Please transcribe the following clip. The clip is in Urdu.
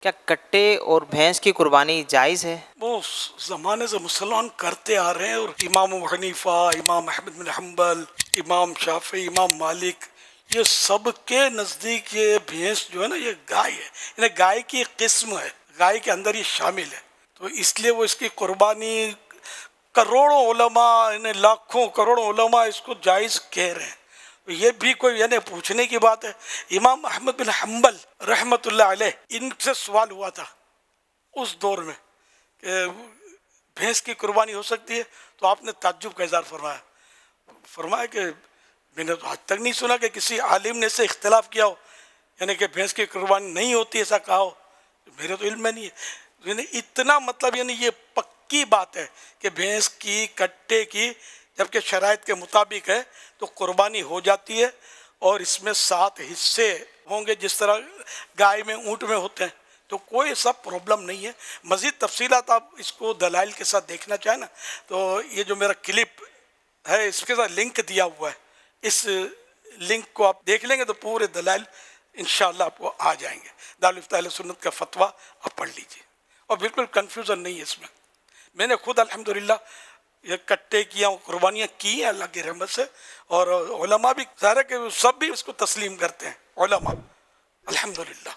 کیا کٹے اور بھینس کی قربانی جائز ہے؟ وہ زمانے سے مسلمان کرتے آ رہے ہیں، اور امام ابو حنیفہ، امام احمد بن حنبل، امام شافعی، امام مالک، یہ سب کے نزدیک یہ بھینس جو ہے نا یہ گائے ہے، یعنی گائے کی ایک قسم ہے، گائے کے اندر یہ شامل ہے، تو اس لیے وہ اس کی قربانی کروڑوں علماء، یعنی لاکھوں کروڑوں علماء اس کو جائز کہہ رہے ہیں۔ یہ بھی کوئی یعنی پوچھنے کی بات ہے؟ امام احمد بن حنبل رحمۃ اللہ علیہ، ان سے سوال ہوا تھا اس دور میں کہ بھینس کی قربانی ہو سکتی ہے، تو آپ نے تعجب کا اظہار فرمایا کہ میں نے تو آج تک نہیں سنا کہ کسی عالم نے اس سے اختلاف کیا ہو، یعنی کہ بھینس کی قربانی نہیں ہوتی ایسا کہا ہو، میرے تو علم میں نہیں ہے، یعنی اتنا مطلب یعنی یہ پکی بات ہے کہ بھینس کی، کٹے کی جبکہ شرائط کے مطابق ہے تو قربانی ہو جاتی ہے، اور اس میں 7 حصے ہوں گے جس طرح گائے میں، اونٹ میں ہوتے ہیں، تو کوئی سب پرابلم نہیں ہے۔ مزید تفصیلات آپ اس کو دلائل کے ساتھ دیکھنا چاہیں نا، تو یہ جو میرا کلپ ہے اس کے ساتھ لنک دیا ہوا ہے، اس لنک کو آپ دیکھ لیں گے تو پورے دلائل انشاءاللہ آپ کو آ جائیں گے۔ دارالفتہ اہل سنت کا فتویٰ آپ پڑھ لیجئے، اور بالکل کنفیوژن نہیں ہے اس میں نے خود الحمدللہ یہ کٹے کیا، قربانیاں کی ہیں اللہ کی رحمت سے، اور علماء بھی ظاہر ہے کہ سب بھی اس کو تسلیم کرتے ہیں، علماء الحمدللہ۔